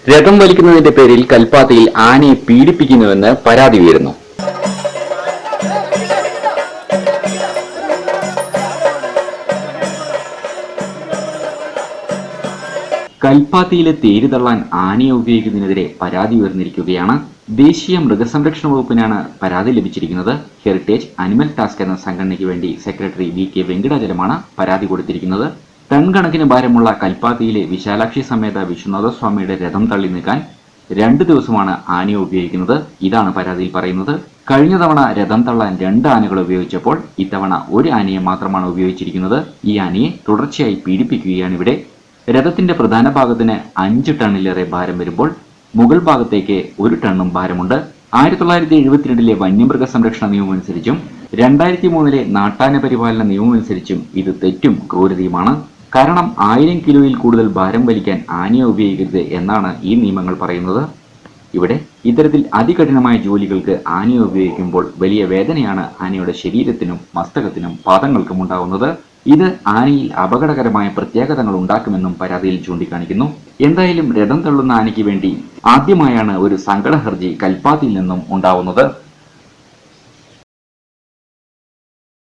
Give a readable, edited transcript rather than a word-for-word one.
രഥം വലിക്കുന്നതിന്റെ പേരിൽ കൽപ്പാത്തിയിൽ ആനയെ പീഡിപ്പിക്കുന്നുവെന്ന് പരാതി ഉയരുന്നു. കൽപ്പാത്തിയിലെ തേര് തള്ളാൻ ആനയെ ഉപയോഗിക്കുന്നതിനെതിരെ പരാതി ഉയർന്നിരിക്കുകയാണ്. ദേശീയ മൃഗസംരക്ഷണ വകുപ്പിനാണ് പരാതി ലഭിച്ചിരിക്കുന്നത്. ഹെറിറ്റേജ് അനിമൽ ടാസ്ക് എന്ന സംഘടനയ്ക്ക് വേണ്ടി സെക്രട്ടറി വി.കെ. വെങ്കടാചലമാണ് പരാതി കൊടുത്തിരിക്കുന്നത്. ടൺ കണക്കിന് ഭാരമുള്ള കൽപ്പാത്തിയിലെ വിശാലാക്ഷി സമേത വിശ്വനാഥസ്വാമിയുടെ രഥം തള്ളി നീക്കാൻ 2 ദിവസമാണ് ആനയെ ഉപയോഗിക്കുന്നത്. ഇതാണ് പരാതിയിൽ പറയുന്നത്. കഴിഞ്ഞ തവണ രഥം തള്ളാൻ 2 ആനകളെ ഉപയോഗിച്ചപ്പോൾ ഇത്തവണ 1 ആനയെ മാത്രമാണ് ഉപയോഗിച്ചിരിക്കുന്നത്. ഈ ആനയെ തുടർച്ചയായി പീഡിപ്പിക്കുകയാണിവിടെ. രഥത്തിന്റെ പ്രധാന ഭാഗത്തിന് 5 ടണ്ണിലേറെ ഭാരം വരുമ്പോൾ മുകൾ ഭാഗത്തേക്ക് 1 ടണ്ണും ഭാരമുണ്ട്. 1972 വന്യമൃഗ സംരക്ഷണ നിയമമനുസരിച്ചും 2003 നാട്ടാന പരിപാലന നിയമമനുസരിച്ചും ഇത് തെറ്റും ക്രൂരതയുമാണ്. കാരണം 1000 കിലോയിൽ കൂടുതൽ ഭാരം വലിക്കാൻ ആനയെ ഉപയോഗിക്കരുത് എന്നാണ് ഈ നിയമങ്ങൾ പറയുന്നത്. ഇവിടെ ഇത്തരത്തിൽ അതികഠിനമായ ജോലികൾക്ക് ആനയെ ഉപയോഗിക്കുമ്പോൾ വലിയ വേദനയാണ് ആനയുടെ ശരീരത്തിനും മസ്തകത്തിനും പാദങ്ങൾക്കും ഉണ്ടാകുന്നത്. ഇത് ആനയിൽ അപകടകരമായ പ്രത്യാഘാതങ്ങൾ ഉണ്ടാക്കുമെന്നും പരാതിയിൽ ചൂണ്ടിക്കാണിക്കുന്നു. എന്തായാലും രഥം തള്ളുന്ന ആനയ്ക്ക് വേണ്ടി ആദ്യമായാണ് ഒരു സങ്കട ഹർജി കൽപ്പാത്തിയിൽ നിന്നും ഉണ്ടാവുന്നത്.